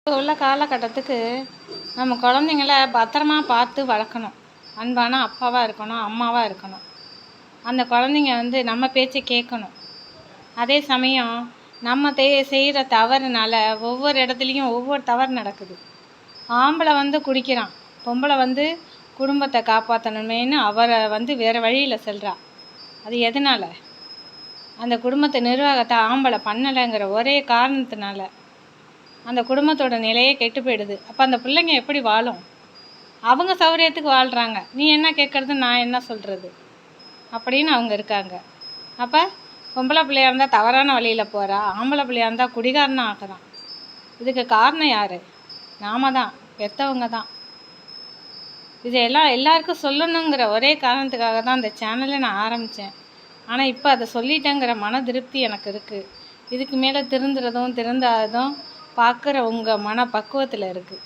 இப்போ உள்ள காலகட்டத்துக்கு நம்ம குழந்தைங்கள பத்திரமா பார்த்து வளர்க்கணும். அன்பான அப்பாவாக இருக்கணும், அம்மாவாக இருக்கணும். அந்த குழந்தைங்க நம்ம பேச்சை கேட்கணும். அதே சமயம் நம்ம செய்கிற தவறுனால ஒவ்வொரு இடத்துலையும் ஒவ்வொரு தவறு நடக்குது. ஆம்பளை குடிக்கிறான், பொம்பளை குடும்பத்தை காப்பாற்றணுமேன்னு அவரை வேறு வழியில் செல்றா. அது எதனால்? அந்த குடும்பத்தை நிர்வாகத்தை ஆம்பளை பண்ணலைங்கிற ஒரே காரணத்தினால அந்த குடும்பத்தோட நிலையே கெட்டு போயிடுது. அப்போ அந்த பிள்ளைங்க எப்படி வாழும்? அவங்க சௌகரியத்துக்கு வாழ்கிறாங்க, நீ என்ன கேட்குறது, நான் என்ன சொல்கிறது அப்படின்னு அவங்க இருக்காங்க. அப்போ பொம்பளை பிள்ளையாக இருந்தால் தவறான வழியில் போகிறா, ஆம்பளை பிள்ளையாக இருந்தால் குடிகாரனாக ஆகிறான். இதுக்கு காரணம் யார்? நாம தான், பெற்றவங்க தான். இதையெல்லாம் எல்லாருக்கும் சொல்லணுங்கிற ஒரே காரணத்துக்காக தான் இந்த சேனலை நான் ஆரம்பித்தேன். ஆனால் இப்போ அதை சொல்லிட்டேங்கிற மன திருப்தி எனக்கு இருக்குது. இதுக்கு மேலே திருந்துறதும் திருந்தாததும் பார்க்குற உங்கள் மன பக்குவத்தில் இருக்குது.